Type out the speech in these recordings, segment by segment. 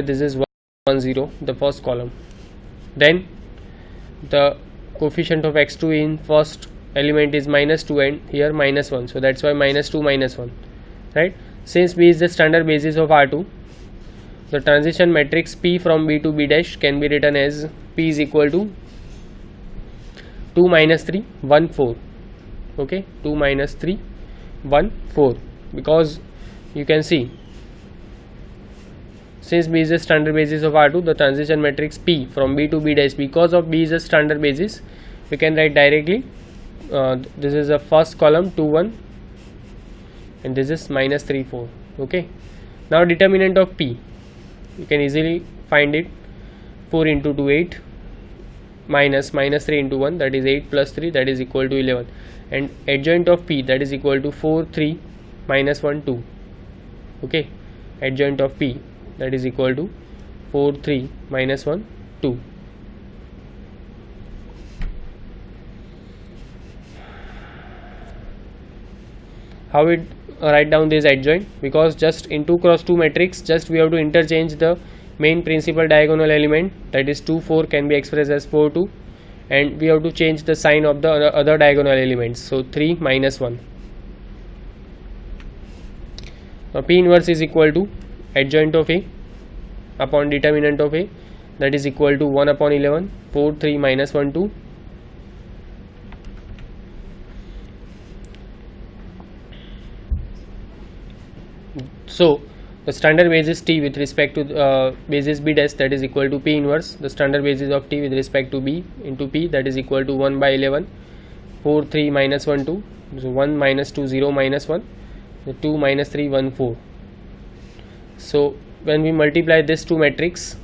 this is 1 0, the first column. Then the coefficient of x2 in first element is -2 and here -1, so that's why -2 -1, right? Since B is the standard basis of R2, the transition matrix P from B to B dash can be written as P is equal to 2 - 3 1 4. Okay, 2 - 3 1 4, because you can see, since B is the standard basis of R2, the transition matrix P from B to B dash, because of B is the standard basis, we can write directly this is the first column 2 1 and this is -3 4. Okay, now determinant of P, you can easily find it. 4 into 2 8 minus -3 into 1, that is 8 plus 3, that is equal to 11, and adjoint of P, that is equal to 4 3 minus 1 2. Okay, adjoint of P, that is equal to 4 3 minus 1 2. How we write down this adjoint? Because just in 2 cross 2 matrix, just we have to interchange the main principal diagonal element, that is 2 4 can be expressed as 4 2, and we have to change the sign of the other diagonal elements, so 3 minus 1. Now P inverse is equal to adjoint of A upon determinant of A, that is equal to 1 upon 11, 4 3 minus 1 2. So the standard basis T with respect to basis B dash, that is equal to P inverse the standard basis of T with respect to B into P, that is equal to 1 by 11, 4 3 minus 1 2, so 1 minus 2 0 minus 1, so 2 minus 3 1 4. So when we multiply this two matrix,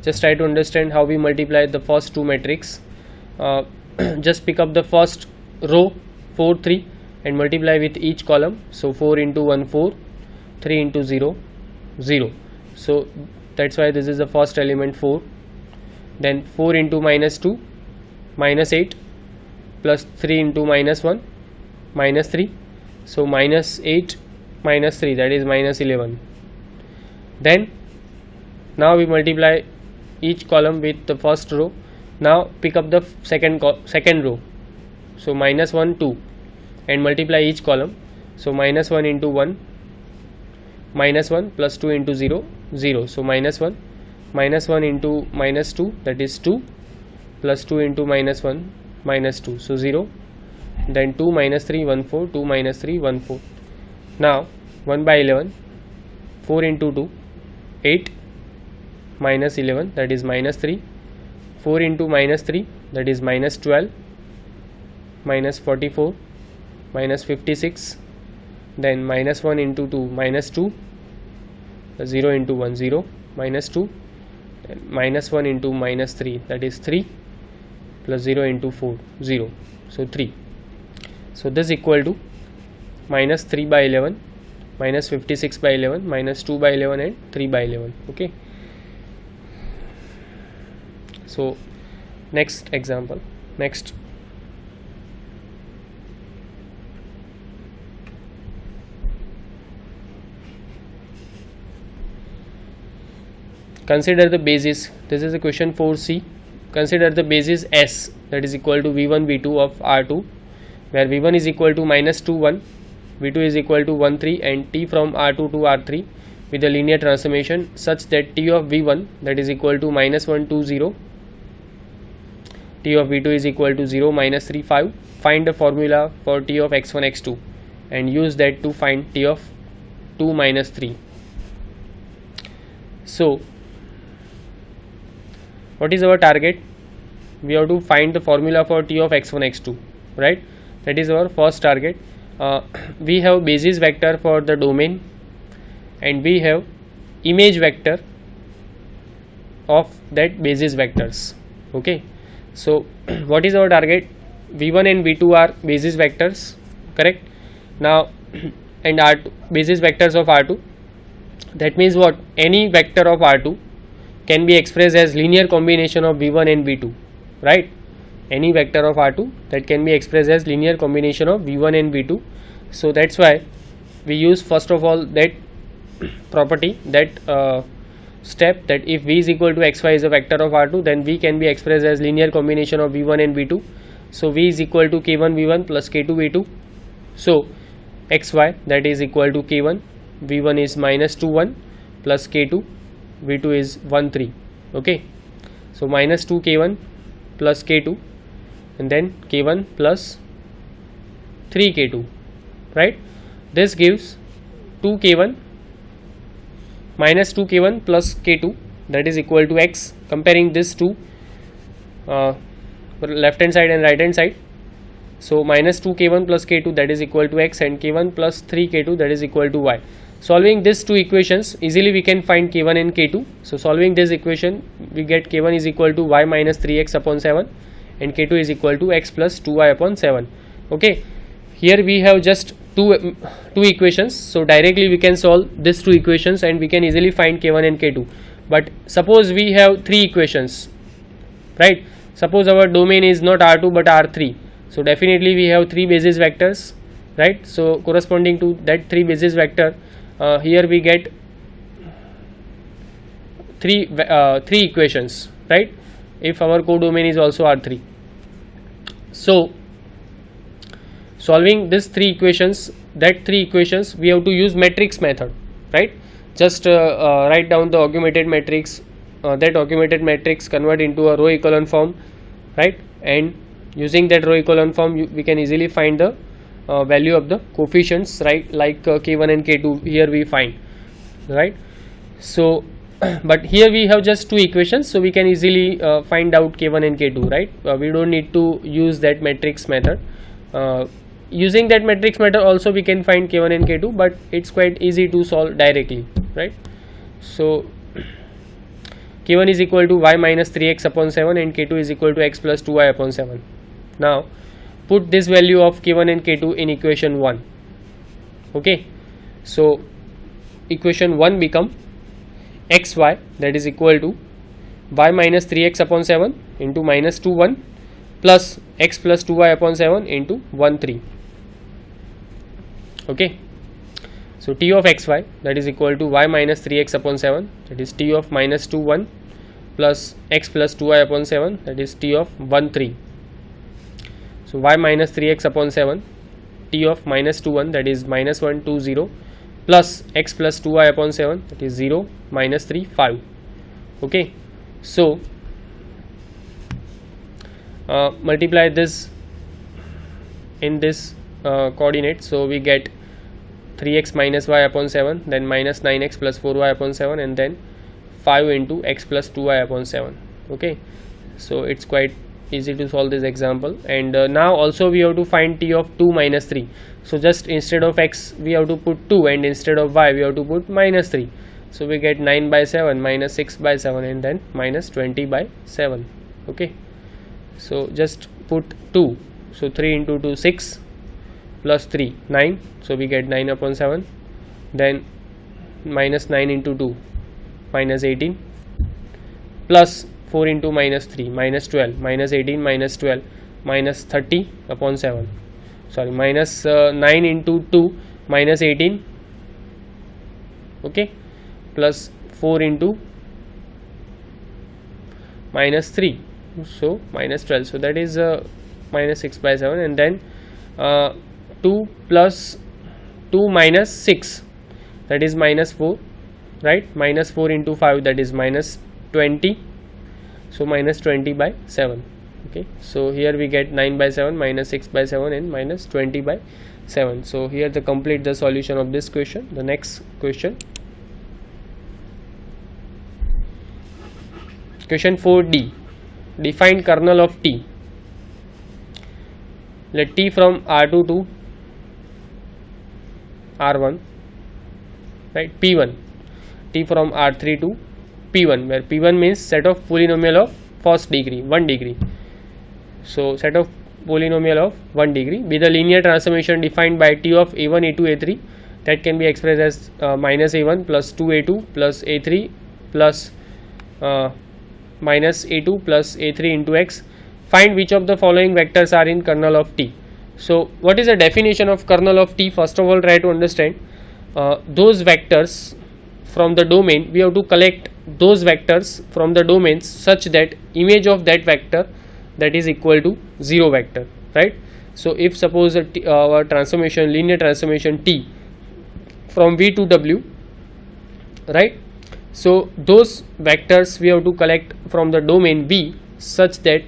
just try to understand how we multiply the first two matrix. Just pick up the first row 4 3 and multiply with each column, so 4 into 1 4, 3 into 0 0, so that's why this is the first element 4. Then 4 into -2 -8 plus 3 into -1 -3, so -8 -3, that is -11. Then now we multiply each column with the first row. Now pick up the second row, so -1 2 and multiply each column, so -1 into 1 -1 plus 2 into 0 0, so -1 -1 into -2, that is 2 plus 2 into -1 -2, so 0. Then 2 minus 3 1 4, 2 minus 3 1 4. Now 1 by 11, 4 into 2 8 minus 11, that is -3, 4 into -3, that is -12, minus 44 minus 56. Then -1 into 2 -2, 0 into 1 0, -2, and -1 into -3, that is 3, plus 0 into 4 0, so 3. So this equal to -3 by 11, -56 by 11, -2 by 11 and 3 by 11. Okay, so next example. Next, consider the basis. This is a question 4C. Consider the basis S, that is equal to V1 V2 of R2, where V1 is equal to -2 1, V2 is equal to 1 3, and T from R2 to R3 with a linear transformation such that T of V1, that is equal to -1 2 0, T of V2 is equal to 0 -3 5. Find the formula for T of x1 x2 and use that to find T of 2 minus 3. So what is our target? We have to find the formula for T of x1 x2, right? That is our first target. We have basis vector for the domain and we have image vector of that basis vectors. Okay, so what is our target? V1 and V2 are basis vectors, correct? Now and R2 basis vectors of R2, that means what? Any vector of R2 can be expressed as linear combination of V1 and V2, right? Any vector of R2 that can be expressed as linear combination of V1 and V2. So that's why we use first of all that property, that step, that if V is equal to xy is a vector of R2, then V can be expressed as linear combination of V1 and V2. So V is equal to K1 V1 plus K2 V2. So xy, that is equal to K1 V1 is minus 2 1 plus K2 V2 is 1 3. Okay, so minus 2 K1 plus K2 and then K1 plus 3 K2, right? This gives 2 K1 minus 2 K1 plus K2, that is equal to x. Comparing this to left hand side and right hand side, so minus 2 K1 plus K2, that is equal to x, and K1 plus 3 K2, that is equal to y. Solving these two equations, easily we can find K1 and K2. So solving this equation, we get K1 is equal to y minus 3x upon 7 and K2 is equal to x plus 2y upon 7. Okay, here we have just two equations, so directly we can solve these two equations and we can easily find K1 and K2. But suppose we have three equations, right? Suppose our domain is not R2 but R3, so definitely we have three basis vectors, right? So corresponding to that three basis vector, here we get three equations, right, if our codomain is also R3. So solving these three equations, we have to use matrix method, right? Just write down the augmented matrix, that augmented matrix convert into a row echelon form, right? And using that row echelon form, we can easily find the value of the coefficients, right, like K1 and K2 here we find, right? So but here we have just two equations, so we can easily find out K1 and K2, right? We don't need to use that matrix method. Using that matrix method also we can find K1 and K2, but it's quite easy to solve directly, right? So K1 is equal to y minus 3x upon 7 and K2 is equal to x plus 2y upon 7. Now put this value of K1 and K2 in equation 1. Okay, so equation 1 become xy, that is equal to y minus 3x upon 7 into minus 2 1 plus x plus 2y upon 7 into 1 3. Okay, so t of xy, that is equal to y minus 3x upon 7, that is t of minus 2 1 plus x plus 2y upon 7, that is t of 1 3. So y minus 3x upon 7, t of minus 2 1, that is minus 1 2 0 plus x plus 2y upon 7, that is 0 minus 3 5. Okay, so multiply this in this coordinate, so we get 3x minus y upon 7, then minus 9x plus 4y upon 7, and then 5 into x plus 2y upon 7. Okay, so it's quite easy to solve this example. And now also we have to find t of 2 minus 3. So just instead of x we have to put 2 and instead of y we have to put minus 3. So we get 9 by 7 minus 6 by 7 and then minus 20 by 7. Okay, so just put 2, so 3 into 2 6 plus 3 9, so we get 9 upon 7, then minus 9 into 2 minus 18 plus 4 into minus 3 minus 12 minus 18 minus 12 minus 30 upon 7, sorry, minus 9 into 2 minus 18, okay, plus 4 into minus 3, so minus 12, so that is minus 6 by 7, and then 2 plus 2 minus 6, that is minus 4, right, minus 4 into 5, that is minus 20, so minus 20 by 7. Okay, so here we get 9 by 7 minus 6 by 7 and minus 20 by 7. So here the complete the solution of this question. The next question, question 4d, define kernel of T. Let T from R2 to R1, right, P1, T from R3 to P1, where P1 means set of polynomial of first degree, 1 degree. So set of polynomial of 1 degree be the linear transformation defined by T of A1 A2 A3, that can be expressed as minus A1 plus 2A2 plus A3 plus minus A2 plus A3 into x. Find which of the following vectors are in kernel of T. So what is the definition of kernel of T? First of all, try to understand those vectors from the domain, we have to collect those vectors from the domains such that image of that vector that is equal to 0 vector, right? So if suppose our transformation, linear transformation T from V to W, right? So those vectors we have to collect from the domain V such that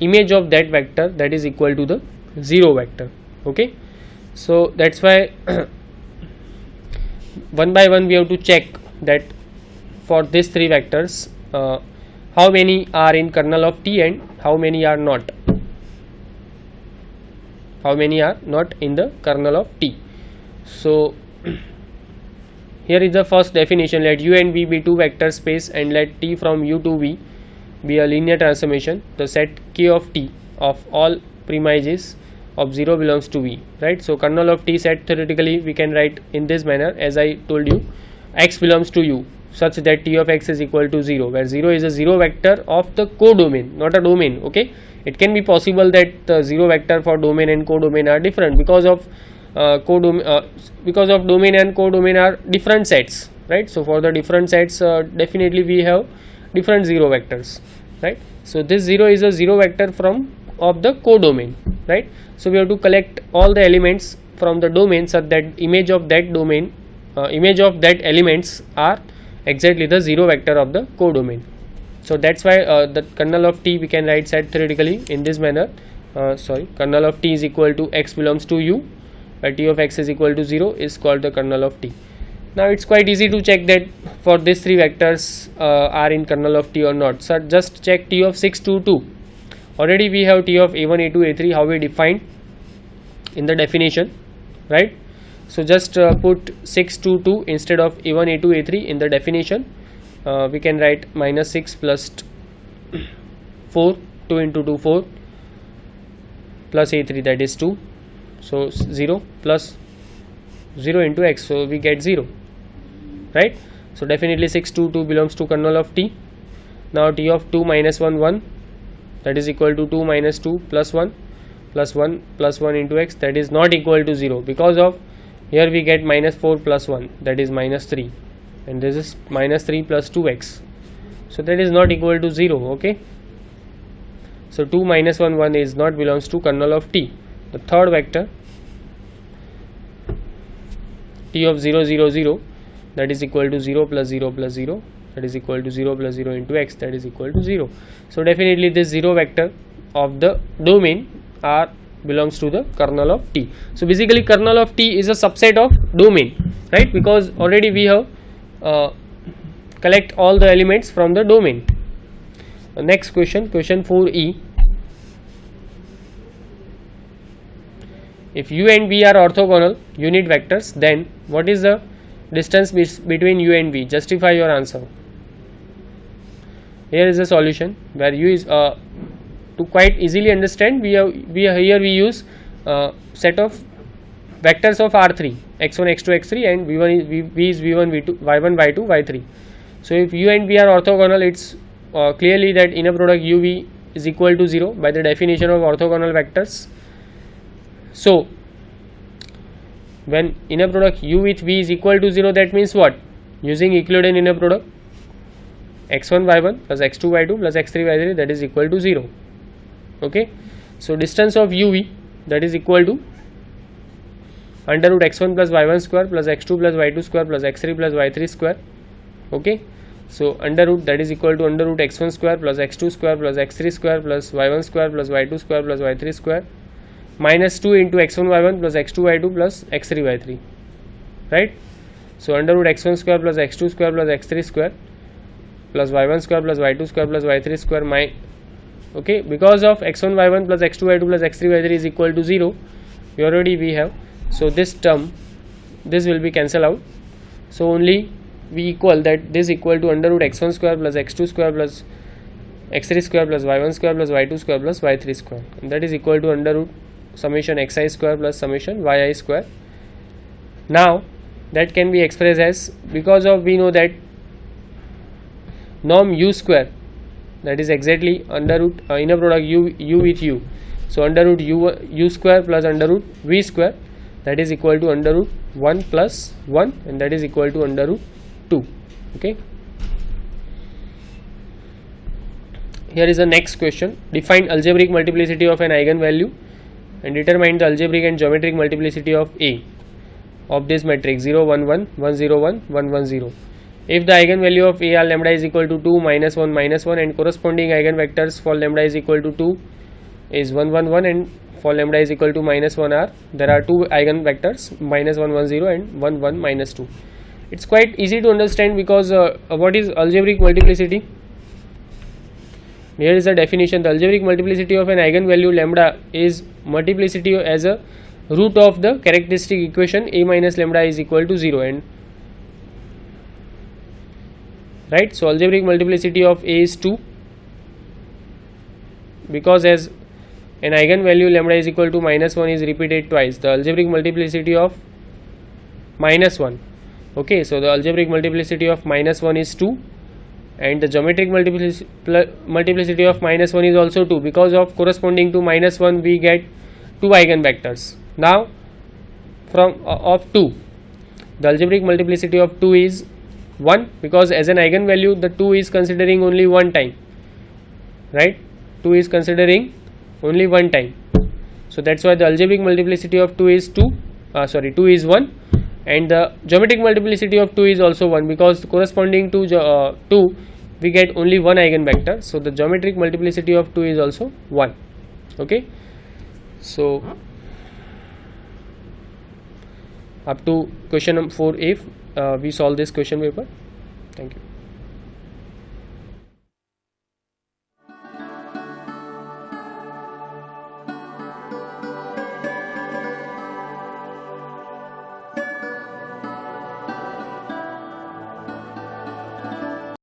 image of that vector that is equal to the 0 vector. Okay, so that's why one by one we have to check that for these three vectors how many are in kernel of T and how many are not, in the kernel of T. So here is the first definition: let U and V be two vector space and let T from U to V be a linear transformation. The set K of T of all premises of 0 belongs to V, right? So kernel of T set theoretically we can write in this manner, as I told you, X belongs to U such that T of X is equal to 0, where 0 is a 0 vector of the codomain, not a domain. Okay, it can be possible that the 0 vector for domain and codomain are different because of domain and codomain are different sets, right? So for the different sets definitely we have different 0 vectors, right? So this 0 is a 0 vector of the codomain, right? So we have to collect all the elements from the domain such that image of that domain, image of that elements are exactly the 0 vector of the codomain. So that's why the kernel of T we can write set theoretically in this manner. Kernel of T is equal to X belongs to U, where T of X is equal to 0 is called the kernel of T. Now it's quite easy to check that for these three vectors are in kernel of T or not. So just check T of 6 to 2. Already we have T of A1, A2, A3 how we defined in the definition, right? So just put 6 to 2 instead of A1, A2, A3 in the definition. We can write minus 6 plus 4, 2 into 2 4 plus A3, that is 2. So 0 plus 0 into X, so we get 0, right? So definitely 6 to 2 belongs to kernel of T. Now T of 2 minus 1 1, that is equal to 2 minus 2 plus 1 plus 1 plus 1 into X, that is not equal to 0 because of here we get minus 4 plus 1, that is minus 3, and this is minus 3 plus 2x, so that is not equal to 0. Okay, so 2 minus 1 1 is not belongs to kernel of T. The third vector T of 0 0 0, that is equal to 0 plus 0 plus 0, that is equal to 0 plus 0 into X, that is equal to 0. So definitely this 0 vector of the domain belongs to the kernel of T. So basically kernel of T is a subset of domain, right? Because already we have collect all the elements from the domain. Next question, question 4e. If U and V are orthogonal unit vectors, then what is the distance between U and V? Justify your answer. Here is the solution where U is to quite easily understand, we use set of vectors of R3, x1, x2, x3, and V is V1, V2, Y1, Y2, Y3. So if U and V are orthogonal, it's clearly that inner product UV is equal to 0 by the definition of orthogonal vectors. So when inner product U with V is equal to 0, that means what? Using Euclidean inner product, x1 y1 plus x2 y2 plus x3 y3, that is equal to 0. Okay, so distance of UV, that is equal to under root x1 plus y1 square plus x2 plus y2 square plus x3 plus y3 square. Okay, so under root, that is equal to under root x1 square plus x2 square plus x3 square plus y1 square plus y2 square plus y3 square minus 2 into x1 y1 plus x2 y2 plus x3 y3, right? So under root x1 square plus x2 square plus x3 square plus y1 square plus y2 square plus y3 square okay, because of x1 y1 plus x2 y2 plus x3 y3 is equal to 0, we have, so this term, this will be cancelled out. So only we equal that this equal to under root x1 square plus x2 square plus x3 square plus y1 square plus y2 square plus y3 square, and that is equal to under root summation xi square plus summation yi square. Now that can be expressed as, because of we know that norm u square, that is exactly under root inner product u with u, so under root u square plus under root v square, that is equal to under root 1 plus 1, and that is equal to under root 2. Okay. Here is the next question. Define algebraic multiplicity of an eigenvalue and determine the algebraic and geometric multiplicity of A of this matrix 0 1 1 1 0 1 1 1 0. If the eigenvalue of A r lambda is equal to 2 minus 1 minus 1 and corresponding eigenvectors for lambda is equal to 2 is 1 1 1 and for lambda is equal to minus 1 r, there are two eigenvectors minus 1 1 0 and 1 1 minus 2. It's quite easy to understand because what is algebraic multiplicity? Here is the definition. The algebraic multiplicity of an eigenvalue lambda is multiplicity as a root of the characteristic equation A minus lambda is equal to 0, and right, so algebraic multiplicity of A is 2 because as an eigenvalue lambda is equal to minus 1 is repeated twice. The algebraic multiplicity of minus 1, okay, so the algebraic multiplicity of minus 1 is 2 and the geometric multiplicity of minus 1 is also 2 because of corresponding to minus 1 we get two eigenvectors. Now from of 2, the algebraic multiplicity of 2 is 1 because as an eigenvalue the 2 is considering only one time, right, 2 is considering only one time, so that's why the algebraic multiplicity of 2 is 2 is 1 and the geometric multiplicity of 2 is also 1 because corresponding to 2 we get only one eigenvector, so the geometric multiplicity of 2 is also 1. Okay, so up to question number 4 if we solve this question paper. Thank you.